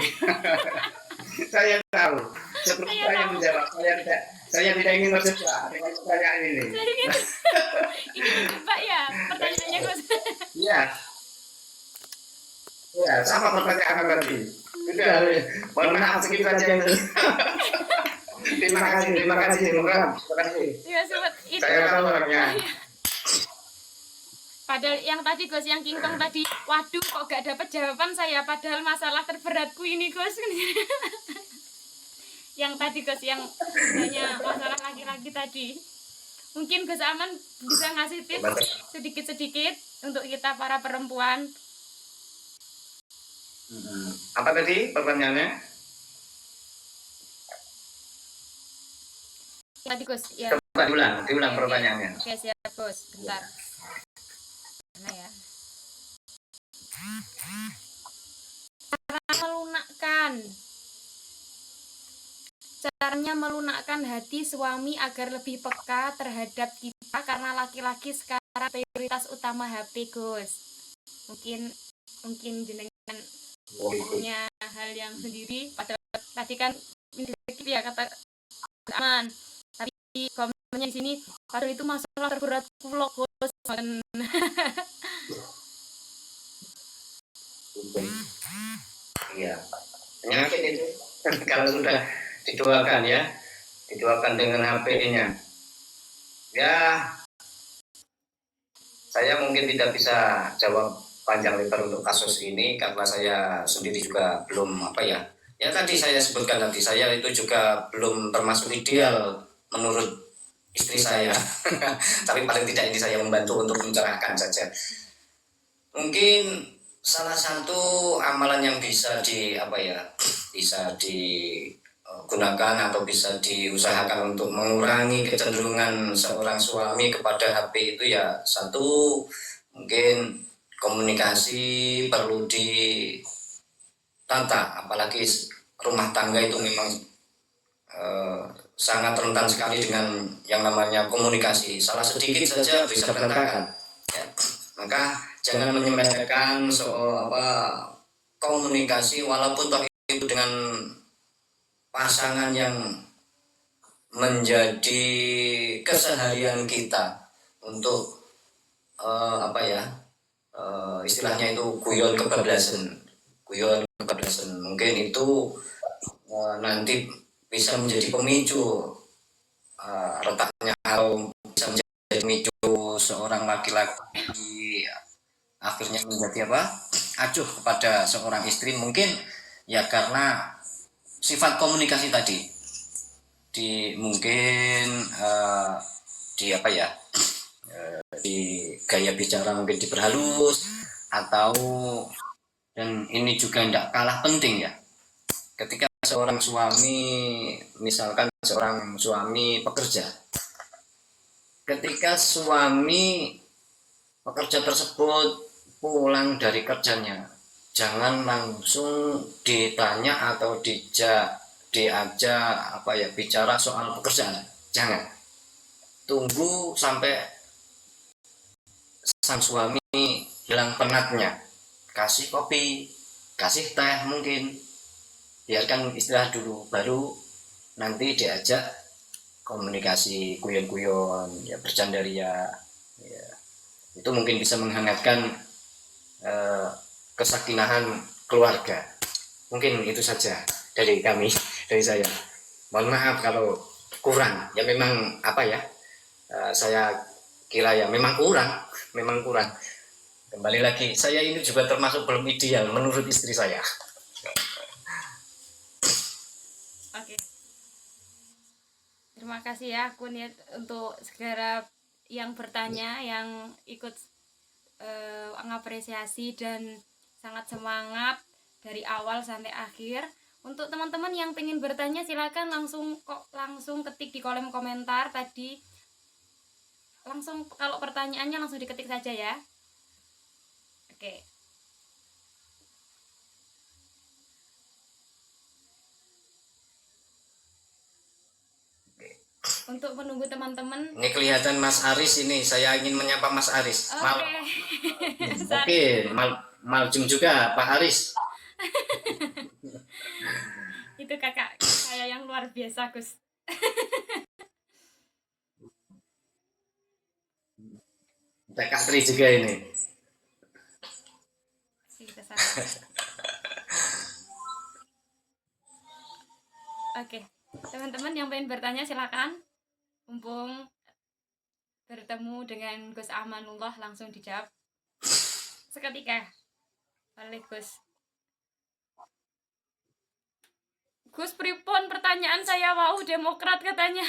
Saya tahu. Seperti saya menjawab, saya tidak ingin terjebak dengan pertanyaan ini. Ini terjebak ya pertanyaannya Gus. Iya. Ya, sama pertanyaan tadi. Sudah, mohon maaf segitu aja itu. Terima kasih. Terima kasih. Ya, sobat, itu. Saya tahu orangnya. Padahal yang tadi Gus, yang King Kong tadi, waduh kok gak dapat jawaban saya, padahal masalah terberatku ini Gus. Yang tadi Gus, yang hanya masalah laki-laki tadi. Mungkin Gus Aman bisa ngasih tips sedikit-sedikit untuk kita para perempuan. Apa tadi pertanyaannya? Tadi Gus, ya. Diulang pertanyaannya. Oke, siap Gus, bentar. Mana ya? Cara melunakkan caranya melunakkan hati suami agar lebih peka terhadap kita, karena laki-laki sekarang prioritas utama HP, Gus. Mungkin jenengan punya hal yang sendiri. Padahal tadi kan ya kata aman, tapi komennya di sini padahal itu masalah terberat pulau, Gus. Iya, penyakit itu kalau sudah dituakan dengan HP-nya. Ya, saya mungkin tidak bisa jawab panjang lebar untuk kasus ini karena saya sendiri juga belum ya tadi saya sebutkan, tadi saya itu juga belum termasuk ideal menurut istri saya. Tapi paling tidak ini saya membantu untuk mencerahkan saja. Mungkin salah satu amalan yang bisa digunakan atau bisa diusahakan untuk mengurangi kecenderungan seorang suami kepada HP itu, ya satu, mungkin komunikasi perlu ditata, apalagi rumah tangga itu memang sangat rentan sekali dengan yang namanya komunikasi. Salah sedikit saja bisa berantakan, ya. Maka jangan menyepelekan soal komunikasi, walaupun toh itu dengan pasangan yang menjadi keseharian kita untuk istilahnya itu guyon kebablasan. Mungkin itu nanti bisa menjadi pemicu retaknya, atau bisa menjadi pemicu seorang laki-laki akhirnya menjadi acuh kepada seorang istri. Mungkin ya karena sifat komunikasi tadi, di gaya bicara mungkin diperhalus, atau, dan ini juga tidak kalah penting ya, ketika seorang suami, misalkan seorang suami pekerja, ketika suami pekerja tersebut pulang dari kerjanya, jangan langsung ditanya atau diajak bicara soal pekerjaan. Jangan, tunggu sampai sang suami hilang penatnya, kasih kopi, kasih teh, mungkin biarkan istirahat dulu, baru nanti diajak komunikasi, guyon-guyon, ya bercandaria, ya. Itu mungkin bisa menghangatkan kesakinahan keluarga. Mungkin itu saja dari saya. Mohon maaf kalau kurang, ya memang saya kira ya memang kurang. Kembali lagi, saya ini juga termasuk belum ideal menurut istri saya. Oke. Terima kasih ya Kun ya untuk segera yang bertanya, yang ikut mengapresiasi dan sangat semangat dari awal sampai akhir. Untuk teman-teman yang pengen bertanya, silakan langsung ketik di kolom komentar tadi. Langsung, kalau pertanyaannya langsung diketik saja ya. Oke. Untuk menunggu teman-teman. Ini kelihatan Mas Aris ini, saya ingin menyapa Mas Aris. Oke, Maljum juga Pak Aris. Itu kakak saya yang luar biasa, Gus. Kak Tri juga ini. Oke, teman-teman yang pengen bertanya silakan. Mumpung bertemu dengan Gus Amanullah, langsung dijawab seketika oleh Gus. Gus pripun pertanyaan saya? Wow, Demokrat katanya.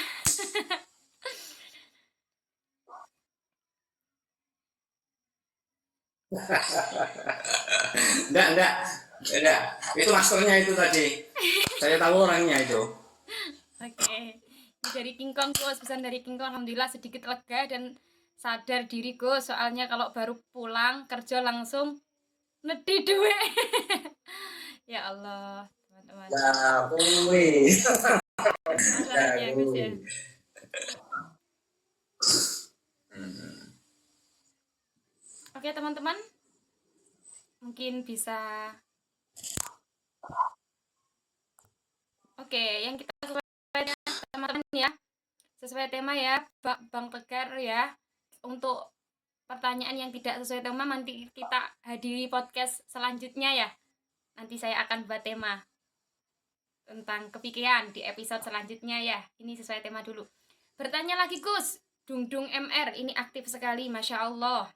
Enggak. Itu masternya itu tadi. Saya tahu orangnya itu. Oke. Dari King Kong, Gus, pesan dari King Kong, alhamdulillah sedikit lega dan sadar diri, Gus. Soalnya kalau baru pulang kerja langsung nedi duit. Ya Allah, teman-teman. Ya, masalahnya Gus ya. Oke teman-teman, mungkin bisa. Oke, yang kita sesuai teman-teman ya, sesuai tema ya, Bang Tegar ya. Untuk pertanyaan yang tidak sesuai tema nanti kita hadiri podcast selanjutnya ya. Nanti saya akan buat tema tentang kepikiran di episode selanjutnya ya. Ini sesuai tema dulu. Bertanya lagi Gus, Dung MR ini aktif sekali, Masya Allah.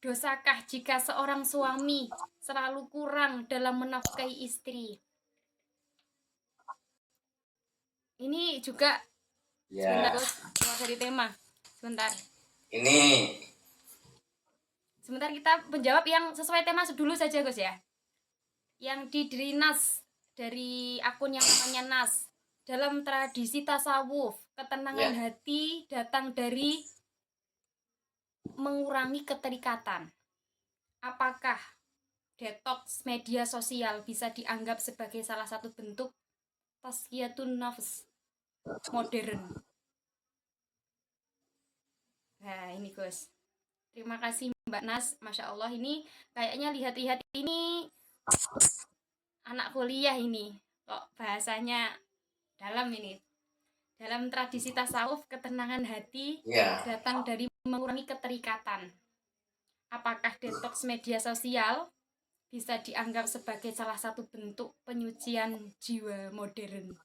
Dosakah jika seorang suami selalu kurang dalam menafkahi istri? Ini juga sebentar Ya, Gus, keluar dari tema. Sebentar. ini Sebentar kita menjawab yang sesuai tema dulu saja Gus ya. Yang di Nas dari akun yang namanya Nas. Dalam tradisi tasawuf, ketenangan Ya. hati datang dari mengurangi keterikatan. Apakah detox media sosial bisa dianggap sebagai salah satu bentuk tazkiyatun nafs modern? Nah ini Gus, terima kasih Mbak Nas, Masya Allah ini kayaknya lihat-lihat ini anak kuliah ini, kok bahasanya dalam ini. Dalam tradisi tasawuf, ketenangan hati ya, datang dari mengurangi keterikatan. Apakah detox media sosial bisa dianggap sebagai salah satu bentuk penyucian jiwa modern?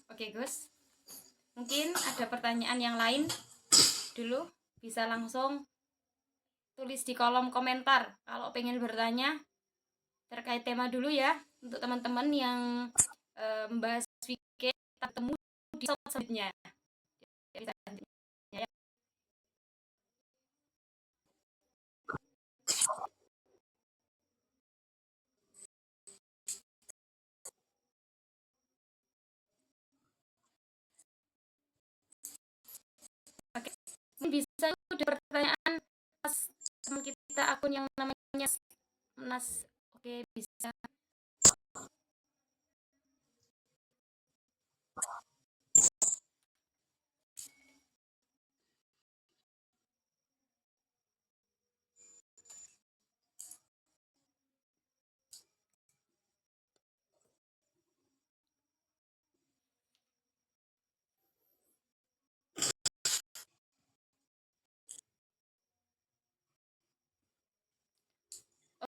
Oke Gus, mungkin ada pertanyaan yang lain dulu, bisa langsung tulis di kolom komentar kalau pengen bertanya terkait tema dulu ya, untuk teman-teman yang membahas fikih. Kita ketemu di episode selanjutnya. Oke, bisa ada pertanyaan pas teman kita akun yang namanya Nas. Oke, bisa.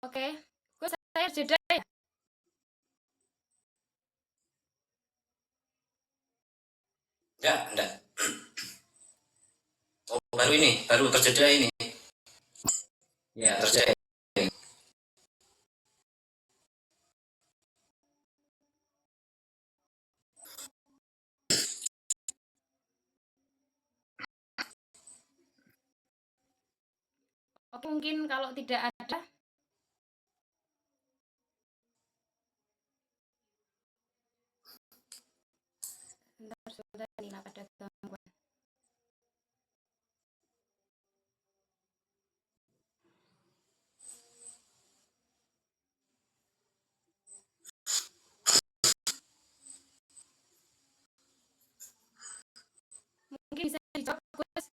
Oke, gue saya jeda ya. enggak. Oh, baru terjeda ini. Ya, terjadi. Oke, mungkin kalau tidak ada, sebentar ini ada gangguan. Mungkin bisa dijawab Gus.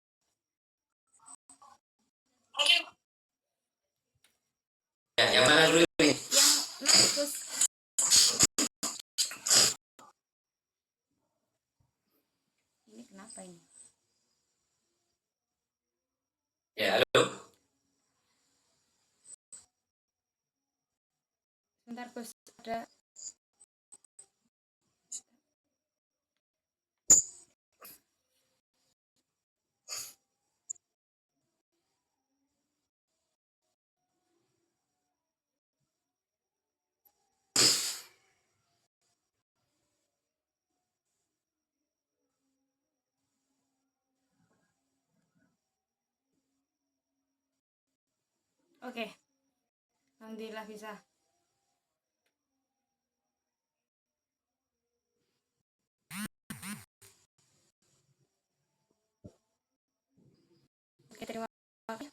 Ya, yang mana dulu ini? Yang Nas Gus. Ini kenapa ini? Ya, halo. Sebentar Gus, ada. Oke, alhamdulillah bisa. Oke, terima kasih.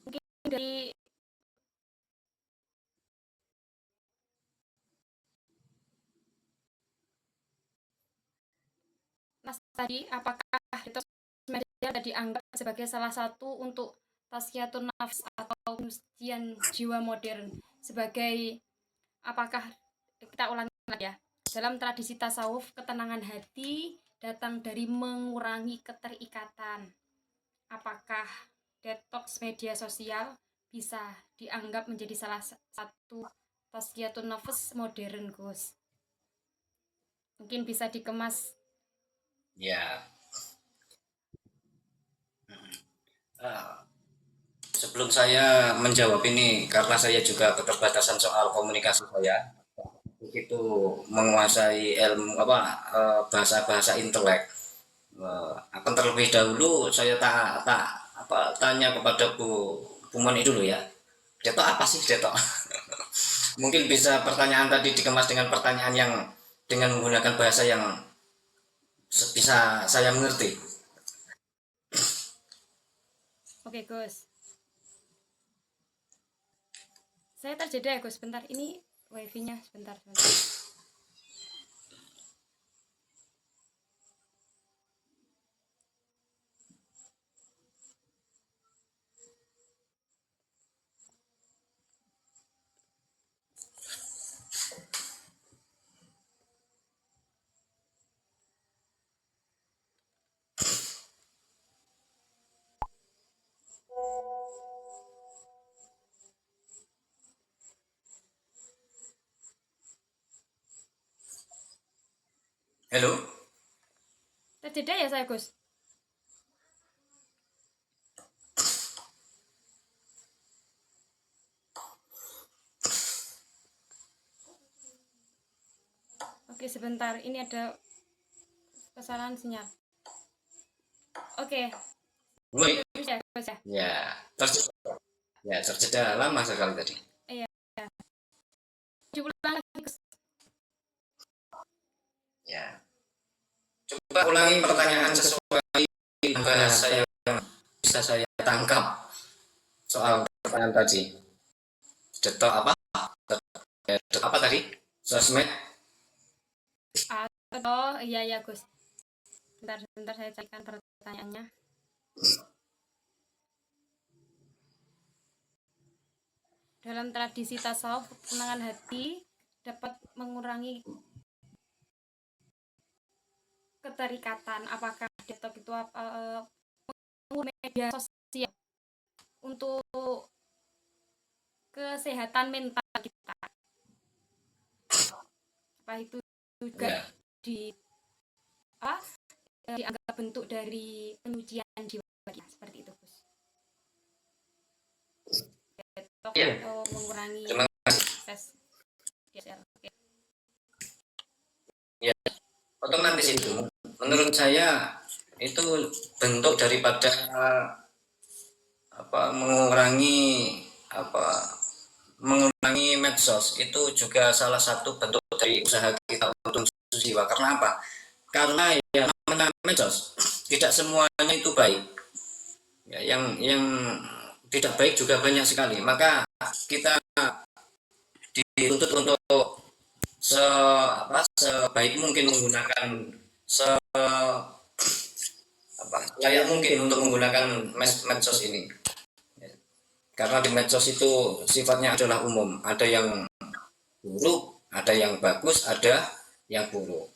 Mungkin dari Mas tadi, apakah detox media dianggap sebagai salah satu untuk tazkiyatun nafs atau pensucian jiwa modern? Sebagai apakah kita ulangi lagi ya? Dalam tradisi tasawuf, ketenangan hati datang dari mengurangi keterikatan. Apakah detox media sosial bisa dianggap menjadi salah satu tazkiyatun nafs modern, Gus? Mungkin bisa dikemas. Ya, sebelum saya menjawab ini, karena saya juga keterbatasan soal komunikasi saya, begitu menguasai ilmu apa bahasa-bahasa intelek, akan terlebih dahulu saya tanya kepada Bu Moni dulu ya. Detok apa sih detok? Mungkin bisa pertanyaan tadi dikemas dengan pertanyaan yang dengan menggunakan bahasa yang bisa saya mengerti. Oke, Gus. Saya terjeda ya, Gus. Sebentar, ini wifi-nya sebentar. Halo? Terjeda ya saya, Gus? Oke, sebentar. Ini ada kesalahan sinyal. Oke. Baik. Ya, Gus ya. Ya, terjeda lama sekali tadi. Iya. Coba ulang lagi, Gus. Ya. Coba ulangi pertanyaan sesuai bahasa yang bisa saya tangkap soal pertanyaan tadi. Detok apa? Detok apa tadi? Sosmed? Oh, iya ya, Gus. Bentar saya carikan pertanyaannya. Dalam tradisi tasawuf, ketenangan hati dapat mengurangi keterikatan. Apakah detox itu media sosial untuk kesehatan mental kita? Apa itu juga Ya. dianggap bentuk dari penyucian jiwa kita, seperti itu, Gus? Detox Ya. atau mengurangi stres. Oke. Ya, otomatis itu menurut saya itu bentuk daripada mengurangi medsos. Itu juga salah satu bentuk dari usaha kita untuk jiwa. Karena apa? Karena ya namanya medsos tidak semuanya itu baik. Ya, yang tidak baik juga banyak sekali. Maka kita dituntut untuk sebaik mungkin menggunakan layak mungkin untuk menggunakan medsos ini. Karena di medsos itu sifatnya adalah umum, ada yang buruk, ada yang bagus, ada yang buruk.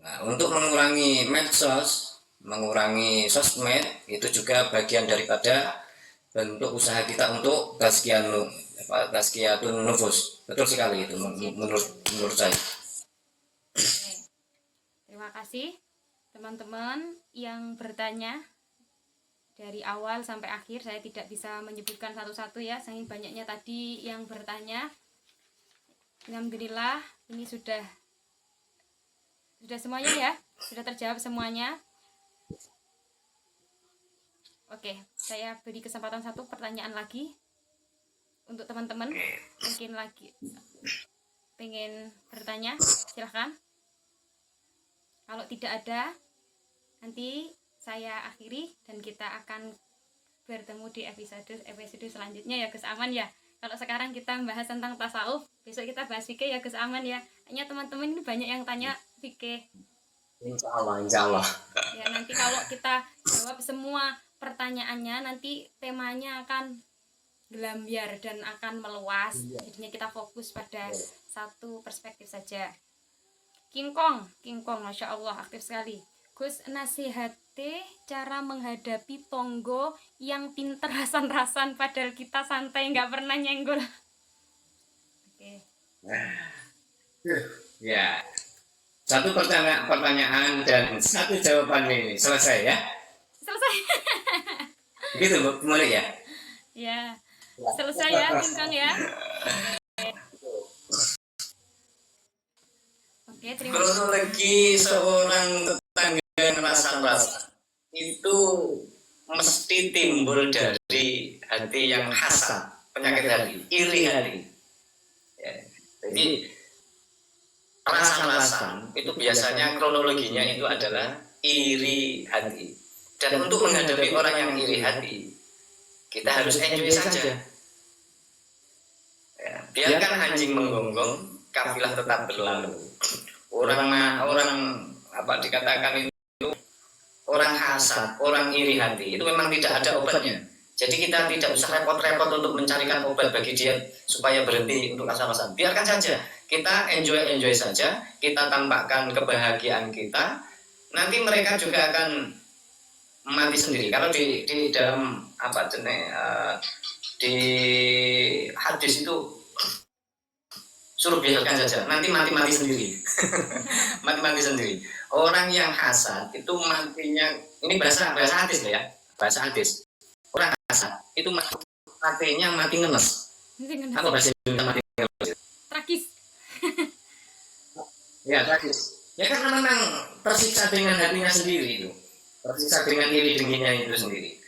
Nah, untuk mengurangi medsos, mengurangi sosmed itu juga bagian daripada bentuk usaha kita untuk tazkiyatun nufus. Betul sekali itu menurut saya. Terima kasih teman-teman yang bertanya dari awal sampai akhir. Saya tidak bisa menyebutkan satu-satu ya, saking banyaknya tadi yang bertanya. Alhamdulillah ini sudah semuanya ya, sudah terjawab semuanya. Oke, saya beri kesempatan satu pertanyaan lagi untuk teman-teman. Mungkin lagi pengen bertanya, silahkan. Kalau tidak ada, nanti saya akhiri dan kita akan bertemu di episode selanjutnya ya, Gus Aman ya. Kalau sekarang kita membahas tentang tasawuf, besok kita bahas fikih ya, Gus Aman ya. Hanya teman-teman ini banyak yang tanya fikih. Insya Allah, insya Allah. Ya, nanti kalau kita jawab semua pertanyaannya, nanti temanya akan gelambiar dan akan meluas. Jadinya kita fokus pada satu perspektif saja. King Kong, Masya Allah, aktif sekali. Gus, nasihati cara menghadapi tonggo yang pinter rasan-rasan padahal kita santai nggak pernah nyenggol. Oke. Ya, satu pertanyaan dan satu jawaban ini selesai ya. Selesai. Gitu Bu, boleh ya? Ya, selesai ya King Kong ya. Oke, terima kasih. Kronologi seorang tetangga yang rasa-rasa itu mesti timbul dari hati yang hasad, penyakit hati, iri hati. Ya, jadi rasan-rasan itu biasanya kronologinya itu adalah iri hati. Dan untuk menghadapi orang yang iri hati, kita harus enjoy saja. Ya, biarkan anjing menggonggong, kafilah tetap berlalu. Orang apa dikatakan itu orang hasad, orang iri hati itu memang tidak ada obatnya. Jadi kita tidak usah repot-repot untuk mencarikan obat bagi dia supaya berhenti untuk rasa-rasa. Biarkan saja, kita enjoy saja, kita tampakkan kebahagiaan kita. Nanti mereka juga akan mati sendiri. Kalau di dalam apa jenis di hadis itu suruh biarkan saja, nanti mati sendiri. mati sendiri. Orang yang hasad itu matinya, ini bahasa hadis ya, bahasa hadis. Orang hasad itu matinya mati ngenes. Apa bahasa Indonesia mati ngenes? Tragis. Ya, tragis. Ya karena memang tersiksa dengan hatinya sendiri itu, tersiksa dengan iri dengkinya itu sendiri.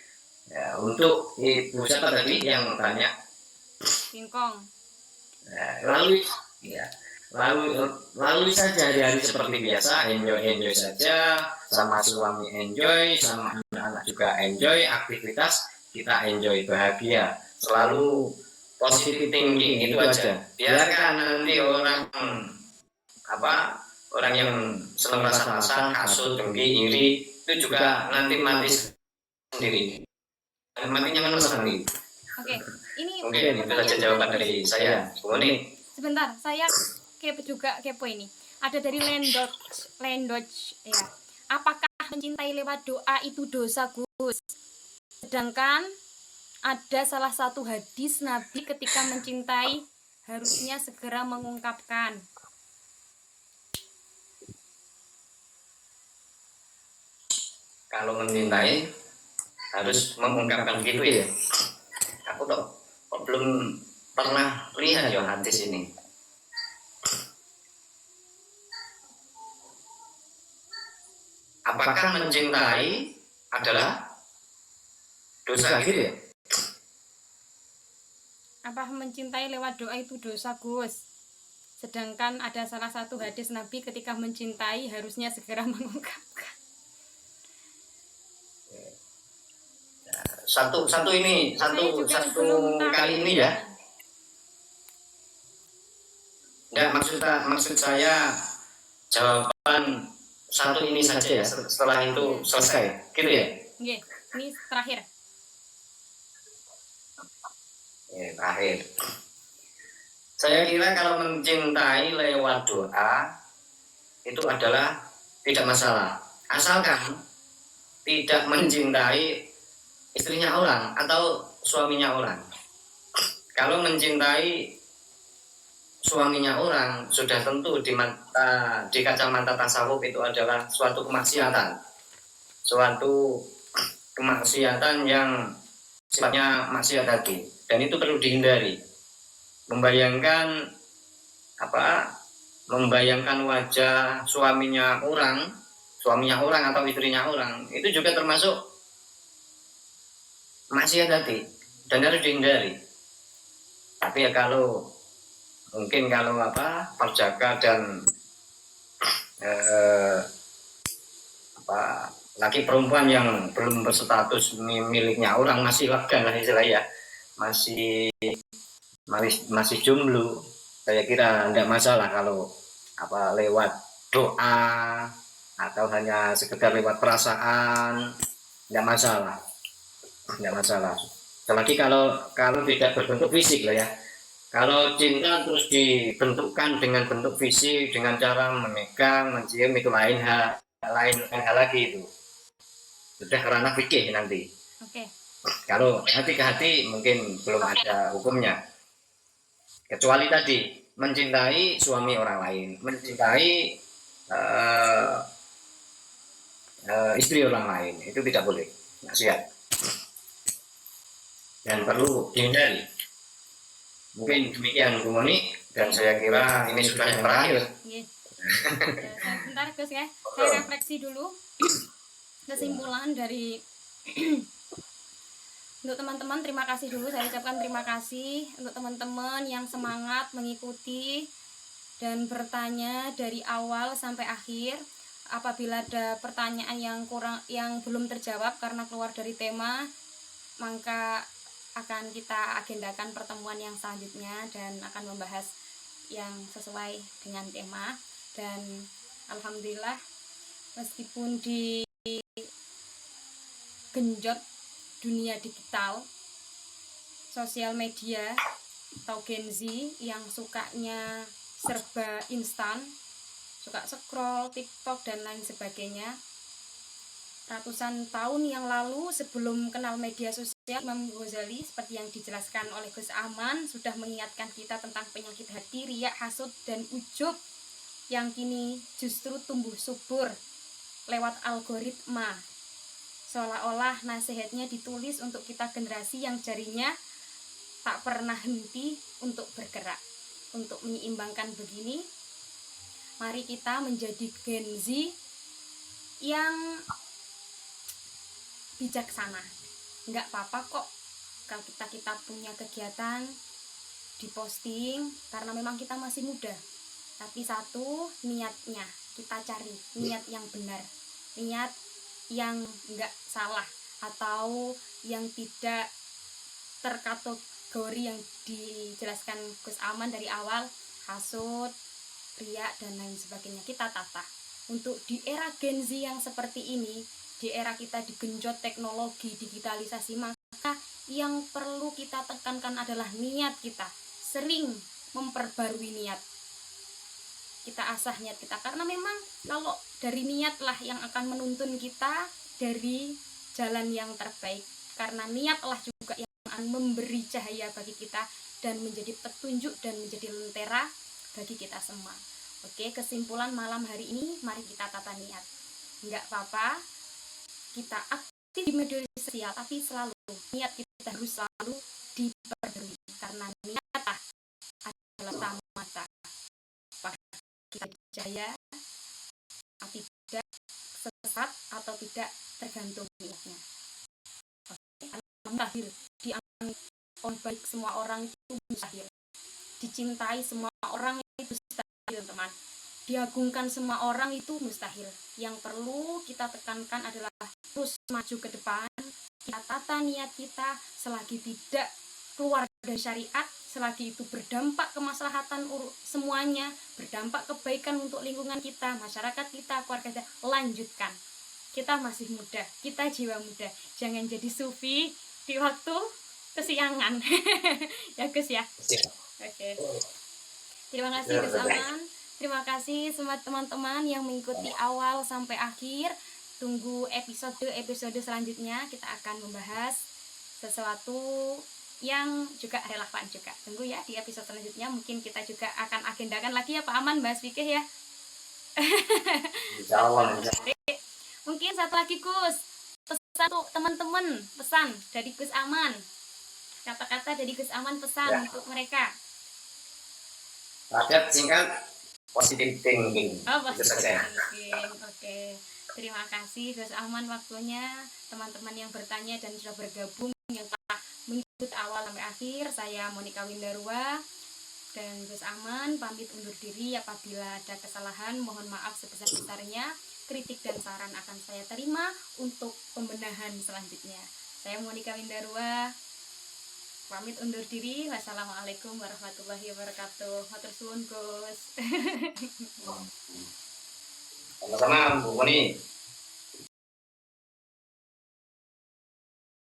Ya, untuk ibu siapa tadi yang tanya? King Kong. Lalui saja hari-hari seperti biasa, enjoy saja, sama suami enjoy, sama anak-anak juga enjoy, aktivitas kita enjoy, bahagia, selalu positive thinking itu aja. Biarkan nanti orang yang senang rasa-rasa, hasut, dengki, iri itu juga nanti mati sendiri. Matinya kan sendiri. Oke, ini mungkin itu saja jawaban dari saya. Kemudian sebentar, saya kepo ini. Ada dari Lendoch ya. Apakah mencintai lewat doa itu dosa, Gus? Sedangkan ada salah satu hadis Nabi ketika mencintai harusnya segera mengungkapkan. Kalau mencintai harus mengungkapkan gitu ya. Aku kok belum pernah lihat ya hadis ini. Apakah mencintai adalah dosa gitu ya? Apa mencintai lewat doa itu dosa, Gus? Sedangkan ada salah satu hadis Nabi ketika mencintai harusnya segera mengungkapkan. Satu kali ini ya. Enggak, maksud saya jawaban satu ini saja ya, setelah itu selesai gitu ya. Oke, ini terakhir. Terakhir. Saya kira kalau mencintai lewat doa itu adalah tidak masalah, asalkan tidak mencintai istrinya orang atau suaminya orang. Kalau mencintai suaminya orang sudah tentu di kacamata tasawuf itu adalah suatu kemaksiatan yang sifatnya maksiat hati, dan itu perlu dihindari. Membayangkan wajah suaminya orang atau istrinya orang itu juga termasuk maksiat hati dan harus dihindari. Tapi ya kalau perjaka dan laki perempuan yang belum berstatus miliknya orang, masih lega lah istilahnya, masih jomblo, saya kira tidak masalah kalau lewat doa atau hanya sekedar lewat perasaan, tidak masalah, tidak masalah. Apalagi kalau tidak berbentuk fisik loh ya. Kalau cinta terus dibentukkan dengan bentuk fisik, dengan cara memegang, mencium, itu lain hal lagi itu. Sudah ranah fikih nanti. Oke. Kalau hati ke hati mungkin belum ada hukumnya. Kecuali tadi mencintai suami orang lain, mencintai istri orang lain, itu tidak boleh, maksiat. Dan perlu dihindari. Mungkin demikian Bu Moni, dan saya kira ini sudah yang terakhir. Iya. Bentar Gus ya, saya refleksi dulu kesimpulan dari untuk teman-teman. Terima kasih dulu, saya ucapkan terima kasih untuk teman-teman yang semangat mengikuti dan bertanya dari awal sampai akhir. Apabila ada pertanyaan yang belum terjawab karena keluar dari tema, maka akan kita agendakan pertemuan yang selanjutnya dan akan membahas yang sesuai dengan tema. Dan alhamdulillah, meskipun di genjot dunia digital, sosial media atau Gen Z yang sukanya serba instan, suka scroll TikTok dan lain sebagainya, ratusan tahun yang lalu sebelum kenal media sosial, Imam Ghazali seperti yang dijelaskan oleh Gus Aman sudah mengingatkan kita tentang penyakit hati, riak, hasud, dan ujub yang kini justru tumbuh subur lewat algoritma. Seolah-olah nasihatnya ditulis untuk kita generasi yang jarinya tak pernah henti untuk bergerak. Untuk menyeimbangkan begini, mari kita menjadi Gen Z yang bijaksana. Nggak apa-apa kok kalau kita punya kegiatan diposting karena memang kita masih muda. Tapi satu, niatnya kita cari niat yang benar, niat yang nggak salah atau yang tidak terkategori yang dijelaskan Gus Aman dari awal, hasud, riak, dan lain sebagainya. Kita tata untuk di era Gen Z yang seperti ini, di era kita digenjot teknologi, digitalisasi, maka yang perlu kita tekankan adalah niat kita. Sering memperbarui niat. Kita asah niat kita, karena memang kalau dari niatlah yang akan menuntun kita dari jalan yang terbaik. Karena niatlah juga yang akan memberi cahaya bagi kita dan menjadi petunjuk dan menjadi lentera bagi kita semua. Oke, kesimpulan malam hari ini, mari kita tata niat. Enggak apa-apa kita aktif di media sosial, tapi selalu niat kita harus selalu diperbarui, karena niatlah adalah utama. Kita jaya atau tidak, sesat atau tidak, tergantung niatnya. Mustahil dianggap baik semua orang itu mustahil, dicintai semua orang itu mustahil teman, diagungkan semua orang itu mustahil. Yang perlu kita tekankan adalah terus maju ke depan, kita tata niat kita selagi tidak keluar dari syariat, selagi itu berdampak kemaslahatan semuanya, berdampak kebaikan untuk lingkungan kita, masyarakat kita, keluarga kita, lanjutkan. Kita masih muda, kita jiwa muda, jangan jadi sufi di waktu kesiangan. Ya Gus ya. Oke. Terima kasih Gus Aman. Terima kasih semua teman-teman yang mengikuti awal sampai akhir. Tunggu episode selanjutnya, kita akan membahas sesuatu yang juga relevan juga. Tunggu ya di episode selanjutnya, mungkin kita juga akan agendakan lagi ya Pak Aman, bahas fikih ya. Insyaallah. Mungkin satu lagi Gus, pesan untuk teman-teman, pesan dari Gus Aman, kata-kata dari Gus Aman, pesan ya untuk mereka. Padat, singkat, positive thinking. Oh, positive thinking. Oke. Terima kasih Gus Aman waktunya, teman-teman yang bertanya dan sudah bergabung yang telah mengikuti awal sampai akhir. Saya Monika Windarwa dan Gus Aman pamit undur diri. Apabila ada kesalahan, mohon maaf sebesar-besarnya. Kritik dan saran akan saya terima untuk pembenahan selanjutnya. Saya Monika Windarwa pamit undur diri. Wassalamualaikum warahmatullahi wabarakatuh. Matur suwun Gus. Sama-sama Bu Moni.